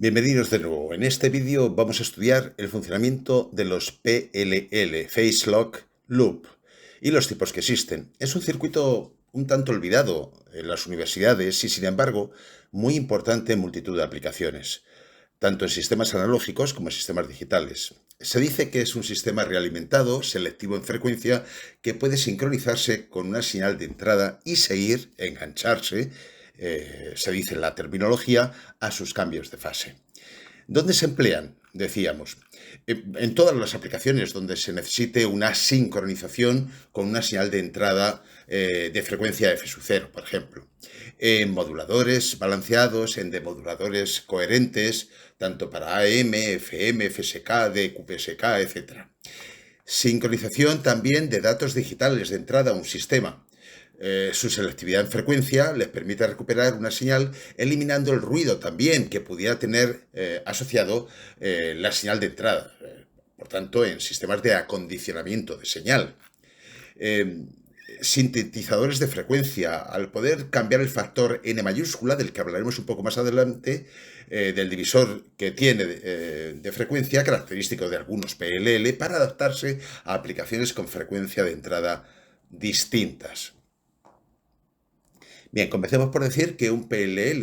Bienvenidos de nuevo. En este vídeo vamos a estudiar el funcionamiento de los PLL, Phase Lock Loop, y los tipos que existen. Es un circuito un tanto olvidado en las universidades y, sin embargo, muy importante en multitud de aplicaciones, tanto en sistemas analógicos como en sistemas digitales. Se dice que es un sistema realimentado, selectivo en frecuencia, que puede sincronizarse con una señal de entrada y seguir, engancharse, se dice en la terminología, a sus cambios de fase. ¿Dónde se emplean? Decíamos, en todas las aplicaciones donde se necesite una sincronización con una señal de entrada de frecuencia F sub 0, por ejemplo. En moduladores balanceados, en demoduladores coherentes, tanto para AM, FM, FSK, DQPSK, etc. Sincronización también de datos digitales de entrada a un sistema. Su selectividad en frecuencia les permite recuperar una señal eliminando el ruido también que pudiera tener asociado la señal de entrada. Por tanto, en sistemas de acondicionamiento de señal. Sintetizadores de frecuencia, al poder cambiar el factor n mayúscula, del que hablaremos un poco más adelante, del divisor que tiene de frecuencia, característico de algunos PLL, para adaptarse a aplicaciones con frecuencia de entrada distintas. Bien, comencemos por decir que un PLL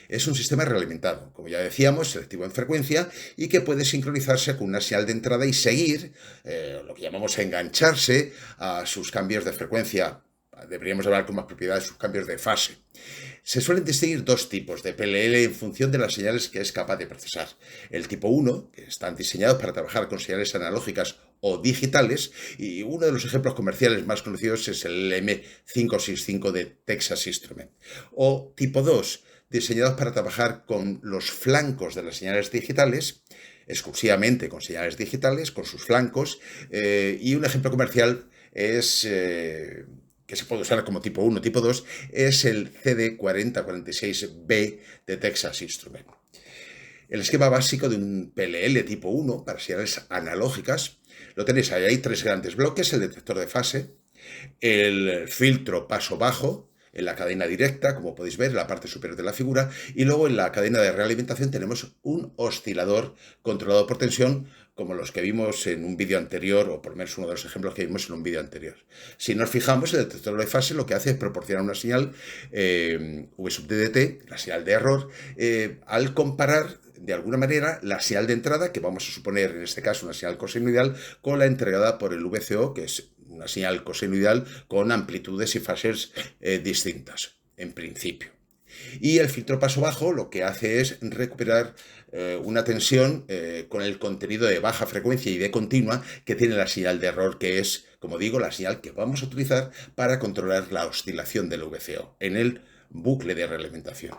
es un sistema realimentado, como ya decíamos, selectivo en frecuencia y que puede sincronizarse con una señal de entrada y seguir, lo que llamamos engancharse a sus cambios de frecuencia. Deberíamos hablar con más propiedad de sus cambios de fase. Se suelen distinguir dos tipos de PLL en función de las señales que es capaz de procesar. El tipo 1, que están diseñados para trabajar con señales analógicas o digitales, y uno de los ejemplos comerciales más conocidos es el M565 de Texas Instruments. O tipo 2, diseñados para trabajar con los flancos de las señales digitales, exclusivamente con señales digitales, con sus flancos, y un ejemplo comercial es que se puede usar como tipo 1, tipo 2, es el CD4046B de Texas Instruments. El esquema básico de un PLL tipo 1 para señales analógicas lo tenéis ahí. Hay tres grandes bloques: el detector de fase, el filtro paso bajo en la cadena directa, como podéis ver en la parte superior de la figura, y luego en la cadena de realimentación tenemos un oscilador controlado por tensión, como los que vimos en un vídeo anterior, o por lo menos uno de los ejemplos que vimos en un vídeo anterior. Si nos fijamos, el detector de fase lo que hace es proporcionar una señal V sub DDT, la señal de error, al comparar de alguna manera la señal de entrada, que vamos a suponer en este caso una señal cosenoidal, con la entregada por el VCO, que es una señal cosenoidal con amplitudes y fases distintas, en principio. Y el filtro paso bajo lo que hace es recuperar una tensión con el contenido de baja frecuencia y de continua que tiene la señal de error, que es, como digo, la señal que vamos a utilizar para controlar la oscilación del VCO en el bucle de realimentación.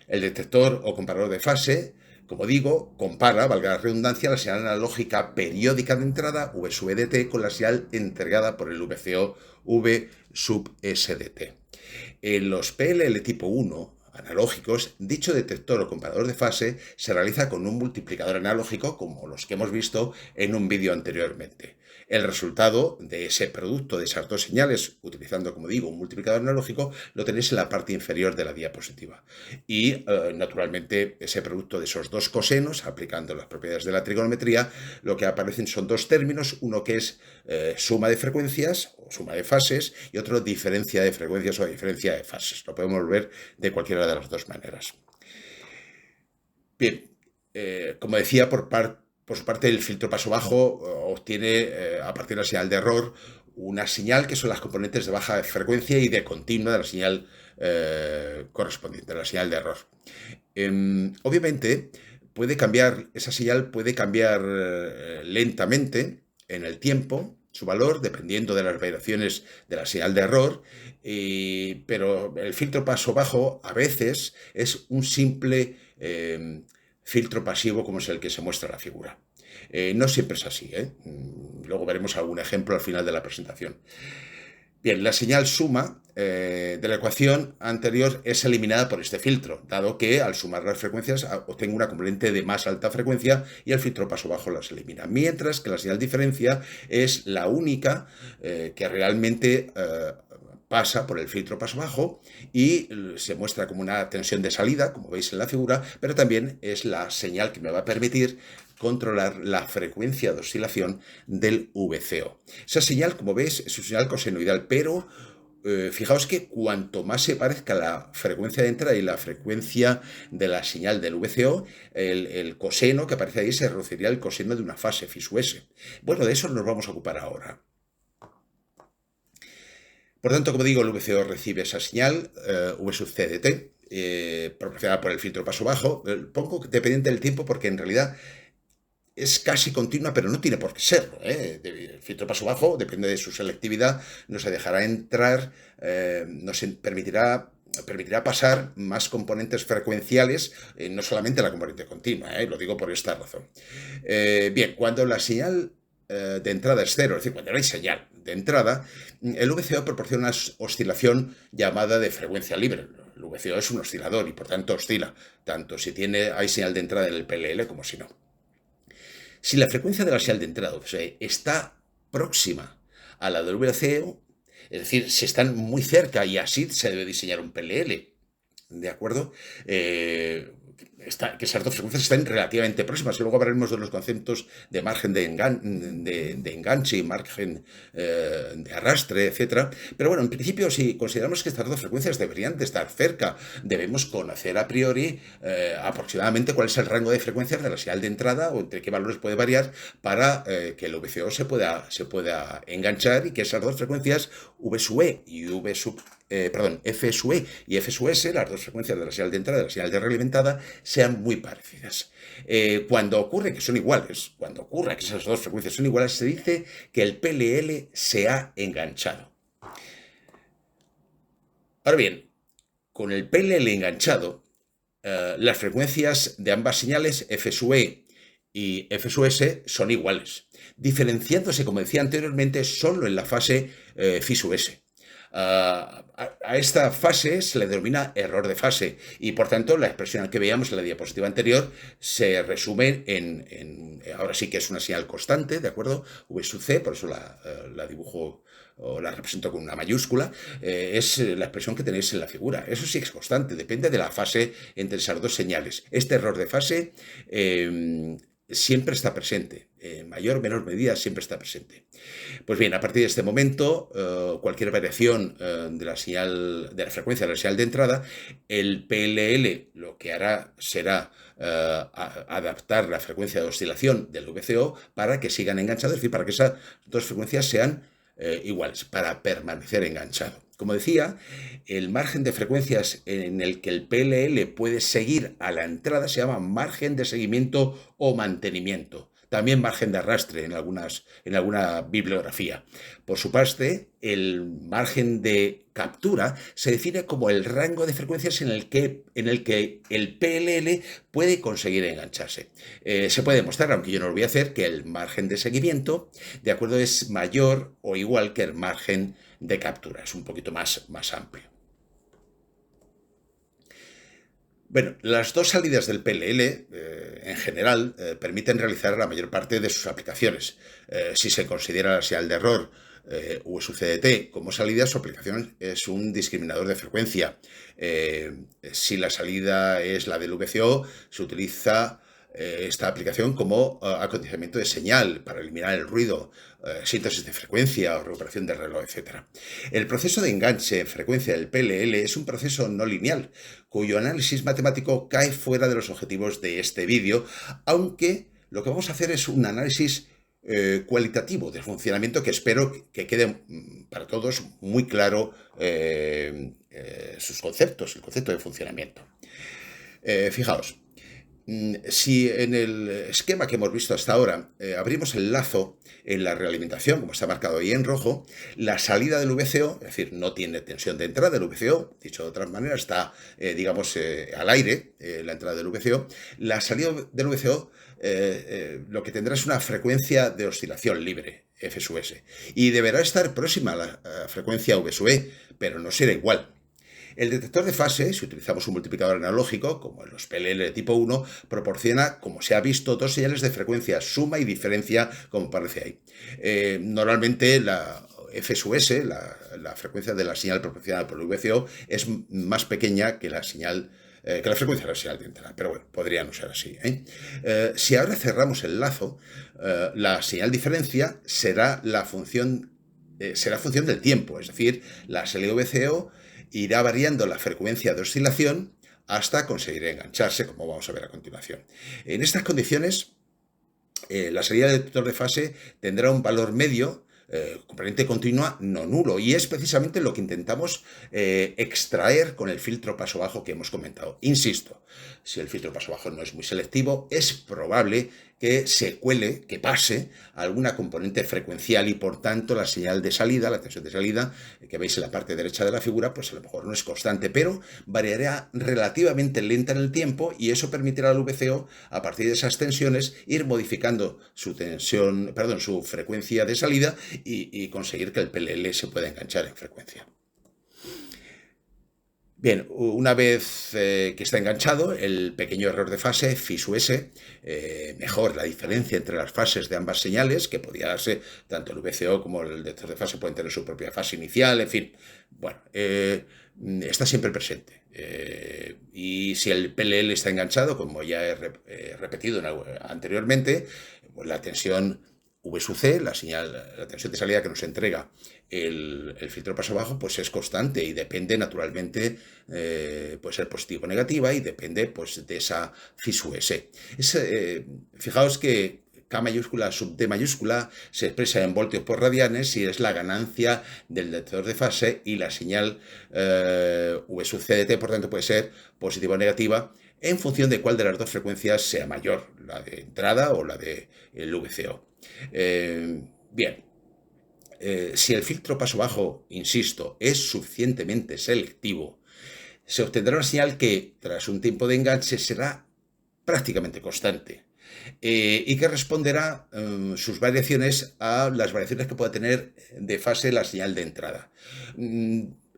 El detector o comparador de fase, como digo, compara, valga la redundancia, la señal analógica periódica de entrada, V sub DT, con la señal entregada por el VCO, V sub SDT. En los PLL tipo 1 analógicos, dicho detector o comparador de fase se realiza con un multiplicador analógico, como los que hemos visto en un vídeo anteriormente. El resultado de ese producto, de esas dos señales, utilizando, como digo, un multiplicador analógico, lo tenéis en la parte inferior de la diapositiva. Y, naturalmente, ese producto de esos dos cosenos, aplicando las propiedades de la trigonometría, lo que aparecen son dos términos, uno que es suma de frecuencias o suma de fases, y otro diferencia de frecuencias o diferencia de fases. Lo podemos ver de cualquiera de las dos maneras. Bien, como decía, por su parte, el filtro paso bajo obtiene, a partir de la señal de error, una señal que son las componentes de baja frecuencia y de continua de la señal correspondiente, de la señal de error. Obviamente, esa señal puede cambiar lentamente en el tiempo, su valor, dependiendo de las variaciones de la señal de error, pero el filtro paso bajo a veces es un simple filtro pasivo, como es el que se muestra en la figura. No siempre es así, luego veremos algún ejemplo al final de la presentación. Bien, la señal suma de la ecuación anterior es eliminada por este filtro, dado que al sumar las frecuencias obtengo una componente de más alta frecuencia y el filtro paso bajo las elimina. Mientras que la señal diferencia es la única que realmente pasa por el filtro paso bajo y se muestra como una tensión de salida, como veis en la figura, pero también es la señal que me va a permitir controlar la frecuencia de oscilación del VCO. Esa señal, como veis, es una señal cosenoidal, pero fijaos que cuanto más se parezca la frecuencia de entrada y la frecuencia de la señal del VCO, el coseno que aparece ahí se reduciría al coseno de una fase, phi sub s. Bueno, de eso nos vamos a ocupar ahora. Por tanto, como digo, el VCO recibe esa señal, V sub c de t, proporcionada por el filtro paso bajo, pongo dependiente del tiempo porque en realidad es casi continua, pero no tiene por qué serlo. El filtro paso bajo, depende de su selectividad, nos dejará entrar, nos permitirá pasar más componentes frecuenciales, no solamente la componente continua, lo digo por esta razón. Bien, cuando la señal de entrada es cero, es decir, cuando no hay señal de entrada, el VCO proporciona una oscilación llamada de frecuencia libre. El VCO es un oscilador y por tanto oscila, tanto si hay señal de entrada en el PLL como si no. Si la frecuencia de la señal de entrada está próxima a la del VCO, es decir, si están muy cerca y así se debe diseñar un PLL, ¿de acuerdo? Que esas dos frecuencias estén relativamente próximas. Y luego hablaremos de los conceptos de margen de enganche y margen de arrastre, etc. Pero bueno, en principio, si consideramos que estas dos frecuencias deberían de estar cerca, debemos conocer a priori aproximadamente cuál es el rango de frecuencias de la señal de entrada o entre qué valores puede variar para que el VCO se pueda enganchar y que esas dos frecuencias, V sub E y F sub E y F sub S, las dos frecuencias de la señal de entrada y de la señal de realimentada, sean muy parecidas. Cuando ocurre que son iguales, cuando ocurre que esas dos frecuencias son iguales, se dice que el PLL se ha enganchado. Ahora bien, con el PLL enganchado, las frecuencias de ambas señales, F sub E y F sub S, son iguales, diferenciándose, como decía anteriormente, solo en la fase phi sub S. A esta fase se le denomina error de fase y por tanto la expresión que veíamos en la diapositiva anterior se resume ahora sí que es una señal constante, ¿de acuerdo? V sub c, por eso la dibujo o la represento con una mayúscula, es la expresión que tenéis en la figura. Eso sí es constante, depende de la fase entre esas dos señales. Este error de fase siempre está presente, en mayor o menor medida siempre está presente. Pues bien, a partir de este momento, cualquier variación de la frecuencia de la señal de entrada, el PLL lo que hará será adaptar la frecuencia de oscilación del VCO para que sigan enganchados, es decir, para que esas dos frecuencias sean iguales, para permanecer enganchado. Como decía, el margen de frecuencias en el que el PLL puede seguir a la entrada se llama margen de seguimiento o mantenimiento. También margen de arrastre en alguna bibliografía. Por su parte, el margen de captura se define como el rango de frecuencias en el que el PLL puede conseguir engancharse. Se puede demostrar, aunque yo no lo voy a hacer, que el margen de seguimiento, de acuerdo, es mayor o igual que el margen de captura. Es un poquito más amplio. Bueno, las dos salidas del PLL, en general, permiten realizar la mayor parte de sus aplicaciones. Si se considera la señal de error V sub c de t como salida, su aplicación es un discriminador de frecuencia. Si la salida es la del VCO, se utiliza esta aplicación como acondicionamiento de señal para eliminar el ruido, síntesis de frecuencia o recuperación de reloj, etc. El proceso de enganche en frecuencia del PLL es un proceso no lineal, cuyo análisis matemático cae fuera de los objetivos de este vídeo, aunque lo que vamos a hacer es un análisis cualitativo del funcionamiento que espero que quede para todos muy claro sus conceptos, el concepto de funcionamiento. Fijaos. Si en el esquema que hemos visto hasta ahora abrimos el lazo en la realimentación, como está marcado ahí en rojo, la salida del VCO, es decir, no tiene tensión de entrada del VCO, dicho de otra manera, está, digamos, al aire la entrada del VCO. La salida del VCO lo que tendrá es una frecuencia de oscilación libre, F sub S, y deberá estar próxima a la frecuencia V sub E, pero no será igual. El detector de fase, si utilizamos un multiplicador analógico, como en los PLL de tipo 1, proporciona, como se ha visto, dos señales de frecuencia, suma y diferencia, como aparece ahí. Normalmente F sub S, la frecuencia de la señal proporcionada por el VCO, es más pequeña que la señal que la frecuencia de la señal de entrada, pero bueno, podría no ser así. Si ahora cerramos el lazo, la señal diferencia será función del tiempo, es decir, la salida VCO irá variando la frecuencia de oscilación hasta conseguir engancharse, como vamos a ver a continuación. En estas condiciones, la salida del detector de fase tendrá un valor medio, componente continua no nulo, y es precisamente lo que intentamos extraer con el filtro paso bajo que hemos comentado. Insisto, si el filtro paso bajo no es muy selectivo, es probable que se cuele, que pase alguna componente frecuencial y por tanto la señal de salida, la tensión de salida, que veis en la parte derecha de la figura, pues a lo mejor no es constante, pero variará relativamente lenta en el tiempo y eso permitirá al VCO, a partir de esas tensiones, ir modificando su frecuencia de salida y conseguir que el PLL se pueda enganchar en frecuencia. Bien, una vez que está enganchado, el pequeño error de fase, phi sub s, mejor la diferencia entre las fases de ambas señales, que podría darse tanto el VCO como el detector de fase pueden tener su propia fase inicial, en fin, bueno, está siempre presente. Y si el PLL está enganchado, como ya he repetido anteriormente, pues la tensión V sub C, la tensión de salida que nos entrega el filtro paso bajo, pues es constante y depende naturalmente, puede ser positiva o negativa y depende pues de esa phi sub S. Fijaos que K mayúscula sub D mayúscula se expresa en voltios por radianes y es la ganancia del detector de fase y la señal V sub C de T, por tanto puede ser positiva o negativa en función de cuál de las dos frecuencias sea mayor, la de entrada o la del VCO. Bien, si el filtro paso bajo, insisto, es suficientemente selectivo, se obtendrá una señal que, tras un tiempo de enganche, será prácticamente constante y que responderá sus variaciones a las variaciones que pueda tener de fase la señal de entrada.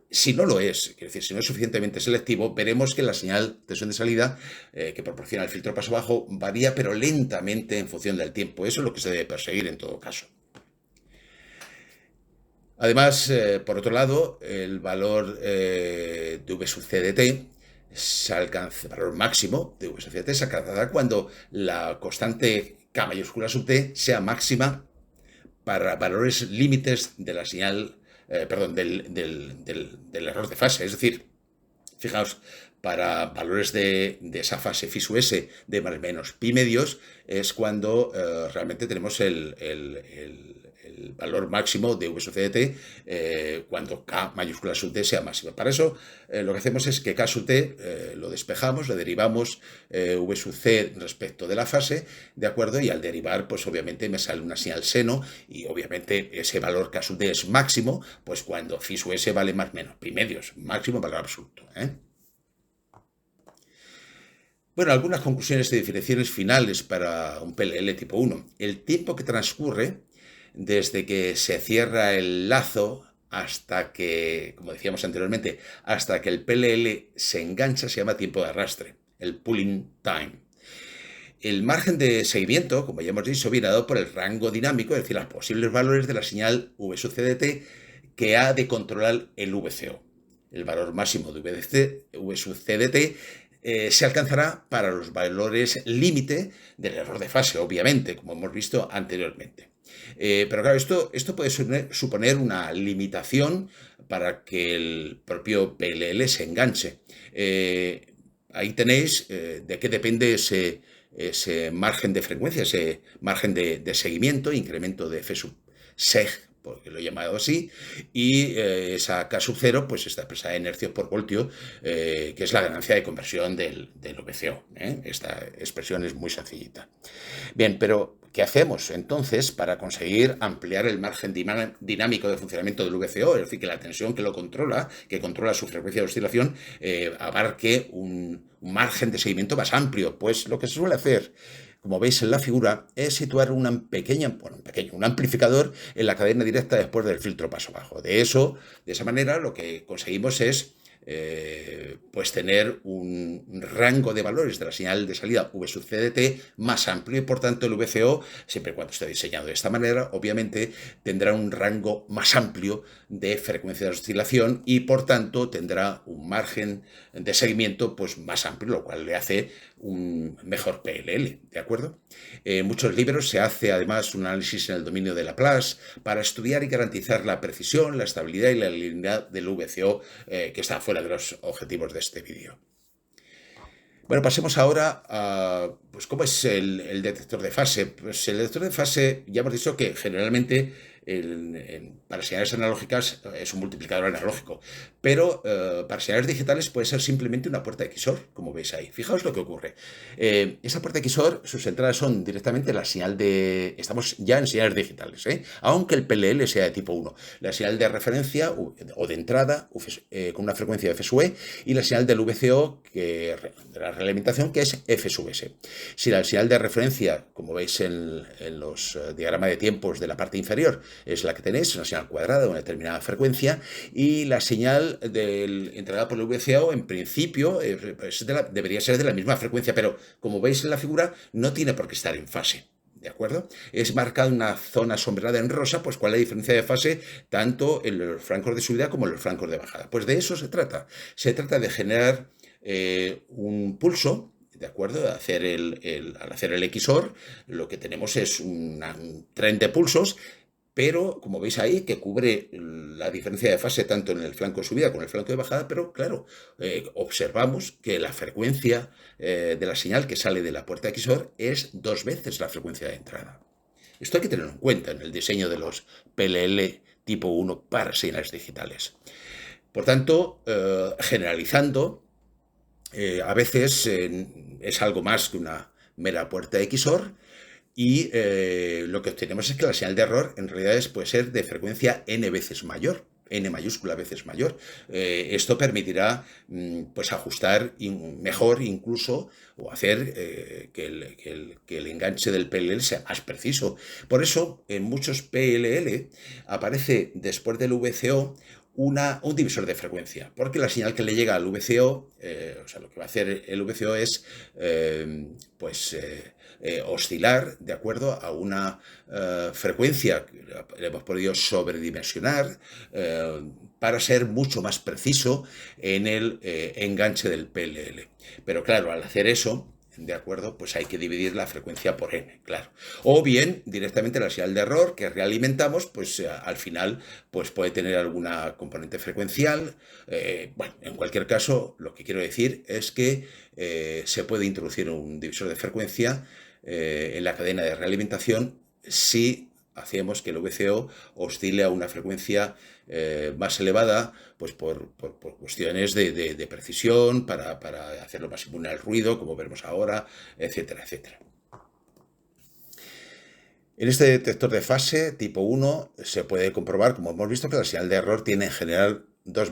Si no lo es, quiero decir, si no es suficientemente selectivo, veremos que la señal de tensión de salida que proporciona el filtro paso bajo varía, pero lentamente en función del tiempo. Eso es lo que se debe perseguir en todo caso. Además, por otro lado, el valor de V sub C de T se alcanza, el valor máximo de V sub C de T se alcanzará cuando la constante K mayúscula sub T sea máxima para valores límites de la señal, del error de fase. Es decir, fijaos, para valores de esa fase phi sub s de más o menos pi medios es cuando realmente tenemos el valor máximo de V sub C de T cuando K mayúscula sub T sea máxima. Para eso lo que hacemos es que K sub T lo despejamos, le derivamos V sub C respecto de la fase, ¿de acuerdo? Y al derivar, pues obviamente me sale una señal seno y obviamente ese valor K sub T es máximo, pues cuando phi sub S vale más o menos pi medios, máximo valor absoluto. Bueno, algunas conclusiones de diferenciaciones finales para un PLL tipo 1. El tiempo que transcurre desde que se cierra el lazo hasta que, como decíamos anteriormente, hasta que el PLL se engancha se llama tiempo de arrastre, el pulling time. El margen de seguimiento, como ya hemos dicho, viene dado por el rango dinámico, es decir, los posibles valores de la señal V sub C de T que ha de controlar el VCO. El valor máximo de V sub C de T se alcanzará para los valores límite del error de fase, obviamente, como hemos visto anteriormente. Pero claro, esto puede suponer una limitación para que el propio PLL se enganche. Ahí tenéis de qué depende ese margen de frecuencia, ese margen de seguimiento, incremento de F sub seg, porque lo he llamado así, y esa K sub 0 pues está expresada en hercios por voltio, que es la ganancia de conversión del VCO. Esta expresión es muy sencillita. Bien, pero ¿qué hacemos entonces para conseguir ampliar el margen dinámico de funcionamiento del VCO? Es decir, que la tensión que controla su frecuencia de oscilación, abarque un margen de seguimiento más amplio. Pues lo que se suele hacer, como veis en la figura, es situar un amplificador en la cadena directa después del filtro paso bajo. De esa manera lo que conseguimos es pues tener un rango de valores de la señal de salida V sub CDT más amplio y por tanto el VCO, siempre y cuando esté diseñado de esta manera, obviamente tendrá un rango más amplio de frecuencia de oscilación y por tanto tendrá un margen de seguimiento pues más amplio, lo cual le hace un mejor PLL, ¿de acuerdo? En muchos libros se hace además un análisis en el dominio de Laplace para estudiar y garantizar la precisión, la estabilidad y la linealidad del VCO, que está fuera de los objetivos de este vídeo. Bueno, pasemos ahora a pues, cómo es el detector de fase. Pues el detector de fase, ya hemos dicho que generalmente para señales analógicas es un multiplicador analógico, pero para señales digitales puede ser simplemente una puerta XOR, como veis ahí. Fijaos lo que ocurre. Esa puerta XOR, sus entradas son directamente la señal de... Estamos ya en señales digitales, aunque el PLL sea de tipo 1. La señal de referencia o de entrada con una frecuencia de F sub E y la señal del VCO de la realimentación, que es F sub S. Si la señal de referencia, como veis en los diagramas de tiempos de la parte inferior, es la que tenéis, una señal cuadrada de una determinada frecuencia, y la señal entregada por el VCO, en principio, debería ser de la misma frecuencia, pero como veis en la figura, no tiene por qué estar en fase. ¿De acuerdo? Es marcada una zona sombreada en rosa, pues cuál es la diferencia de fase tanto en los flancos de subida como en los flancos de bajada. Pues de eso se trata. Se trata de generar un pulso, ¿de acuerdo? Al hacer el XOR, lo que tenemos es un tren de pulsos, pero como veis ahí, que cubre la diferencia de fase tanto en el flanco de subida como en el flanco de bajada, pero claro, observamos que la frecuencia de la señal que sale de la puerta XOR es 2 veces la frecuencia de entrada. Esto hay que tenerlo en cuenta en el diseño de los PLL tipo 1 para señales digitales. Por tanto, generalizando, a veces es algo más que una mera puerta XOR, y lo que obtenemos es que la señal de error en realidad puede ser de frecuencia n veces mayor, n mayúscula veces mayor. Esto permitirá pues ajustar mejor incluso o hacer que el enganche del PLL sea más preciso. Por eso en muchos PLL aparece después del VCO un divisor de frecuencia, porque la señal que le llega al VCO, o sea, lo que va a hacer el VCO es oscilar de acuerdo a una frecuencia que le hemos podido sobredimensionar para ser mucho más preciso en el enganche del PLL. Pero claro, al hacer eso, ¿de acuerdo? Pues hay que dividir la frecuencia por n, claro. O bien, directamente la señal de error que realimentamos, pues al final pues puede tener alguna componente frecuencial. Bueno, en cualquier caso, lo que quiero decir es que se puede introducir un divisor de frecuencia en la cadena de realimentación si hacemos que el VCO oscile a una frecuencia más elevada, pues por cuestiones de precisión, para hacerlo más inmune al ruido, como veremos ahora, etcétera, etcétera. En este detector de fase tipo 1 se puede comprobar, como hemos visto, que la señal de error tiene en general es 2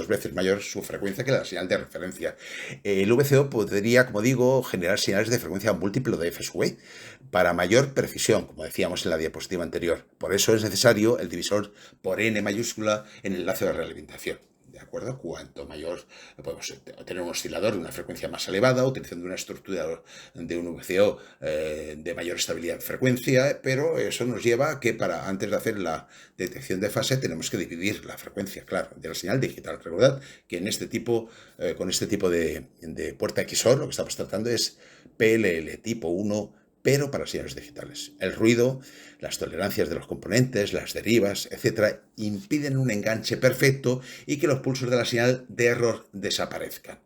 veces mayor su frecuencia que la señal de referencia. El VCO podría, como digo, generar señales de frecuencia múltiplo de F sub E para mayor precisión, como decíamos en la diapositiva anterior. Por eso es necesario el divisor por n mayúscula en el lazo de realimentación. ¿De acuerdo? Cuanto mayor podemos tener un oscilador de una frecuencia más elevada, utilizando una estructura de un VCO de mayor estabilidad en frecuencia, pero eso nos lleva a que antes de hacer la detección de fase tenemos que dividir la frecuencia, claro, de la señal digital. Recordad que con este tipo de puerta XOR lo que estamos tratando es PLL tipo 1, pero para señales digitales. El ruido, las tolerancias de los componentes, las derivas, etcétera, impiden un enganche perfecto y que los pulsos de la señal de error desaparezcan.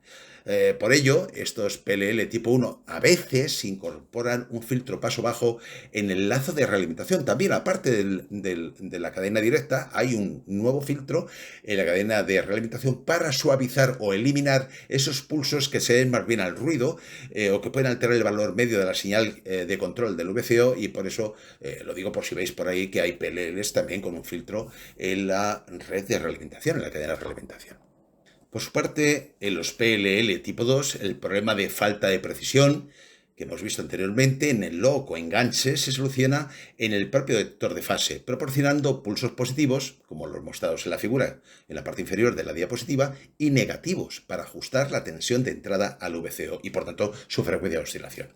Por ello, estos PLL tipo 1 a veces incorporan un filtro paso bajo en el lazo de realimentación. También, aparte de la cadena directa, hay un nuevo filtro en la cadena de realimentación para suavizar o eliminar esos pulsos que se den más bien al ruido o que pueden alterar el valor medio de la señal de control del VCO, y por eso lo digo por si veis por ahí que hay PLLs también con un filtro en la red de realimentación, en la cadena de realimentación. Por su parte, en los PLL tipo 2, el problema de falta de precisión que hemos visto anteriormente en el lock o enganche se soluciona en el propio detector de fase, proporcionando pulsos positivos, como los mostrados en la figura en la parte inferior de la diapositiva, y negativos para ajustar la tensión de entrada al VCO y por tanto su frecuencia de oscilación.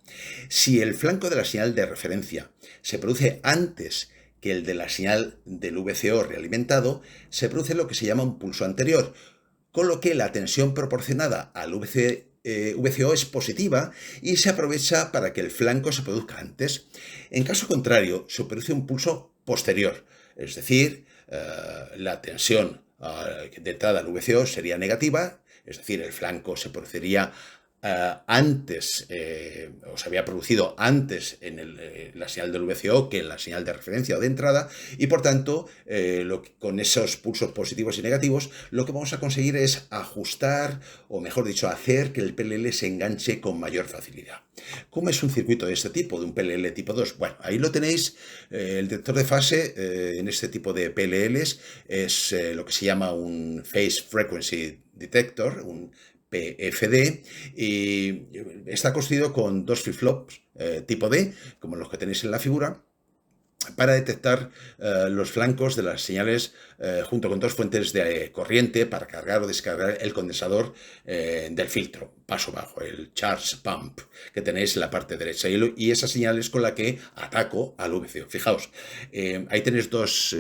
Si el flanco de la señal de referencia se produce antes que el de la señal del VCO realimentado, se produce lo que se llama un pulso anterior, con lo que la tensión proporcionada al VCO es positiva y se aprovecha para que el flanco se produzca antes. En caso contrario, se produce un pulso posterior, es decir, la tensión de entrada al VCO sería negativa, es decir, el flanco se produciría antes, o se había producido antes en la señal del VCO que en la señal de referencia o de entrada, y por tanto, con esos pulsos positivos y negativos, lo que vamos a conseguir es ajustar, o mejor dicho, hacer que el PLL se enganche con mayor facilidad. ¿Cómo es un circuito de este tipo, de un PLL tipo 2? Bueno, ahí lo tenéis, el detector de fase en este tipo de PLLs es lo que se llama un Phase Frequency Detector, un PFD, y está construido con dos flip-flops tipo D, como los que tenéis en la figura, para detectar los flancos de las señales junto con dos fuentes de corriente para cargar o descargar el condensador del filtro, paso bajo, el charge pump que tenéis en la parte derecha, y esa señal es con la que ataco al VCO. Fijaos, ahí tenéis dos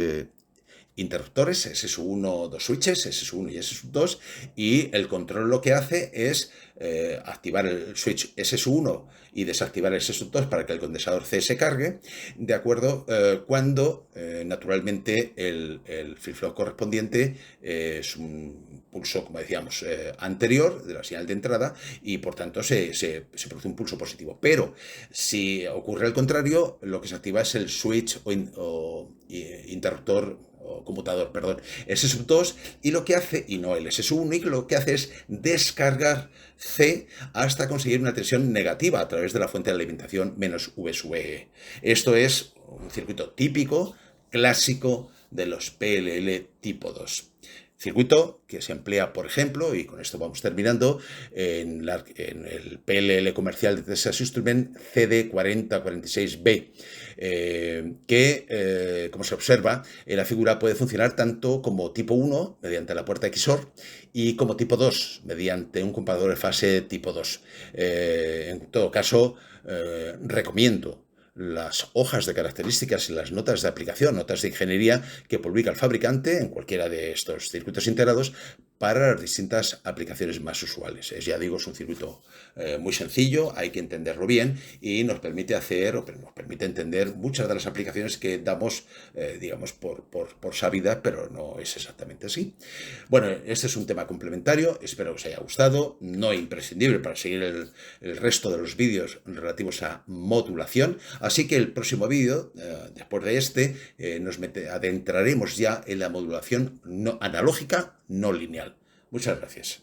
interruptores, SS1, dos switches, SS1 y SS2, y el control lo que hace es activar el switch SS1 y desactivar el SS2 para que el condensador C se cargue, de acuerdo, cuando naturalmente el flip-flop correspondiente es un pulso, como decíamos, anterior de la señal de entrada, y por tanto se produce un pulso positivo. Pero si ocurre al contrario, lo que se activa es el switch o interruptor o conmutador, perdón, SS2, y lo que hace, y no el SS1, y lo que hace es descargar C hasta conseguir una tensión negativa a través de la fuente de alimentación menos V sub E. Esto es un circuito típico, clásico de los PLL tipo 2. Circuito que se emplea, por ejemplo, y con esto vamos terminando, en el PLL comercial de Texas Instruments CD4046B, que, como se observa, la figura puede funcionar tanto como tipo 1, mediante la puerta XOR, y como tipo 2, mediante un comparador de fase tipo 2. En todo caso, recomiendo las hojas de características y las notas de aplicación, notas de ingeniería que publica el fabricante en cualquiera de estos circuitos integrados para las distintas aplicaciones más usuales. Ya digo, es un circuito muy sencillo, hay que entenderlo bien y nos permite hacer, o nos permite entender muchas de las aplicaciones que damos, digamos, por sabidas, pero no es exactamente así. Bueno, este es un tema complementario, espero que os haya gustado, no imprescindible para seguir el resto de los vídeos relativos a modulación, así que el próximo vídeo, después de este, nos adentraremos ya en la modulación analógica no lineal. Muchas gracias.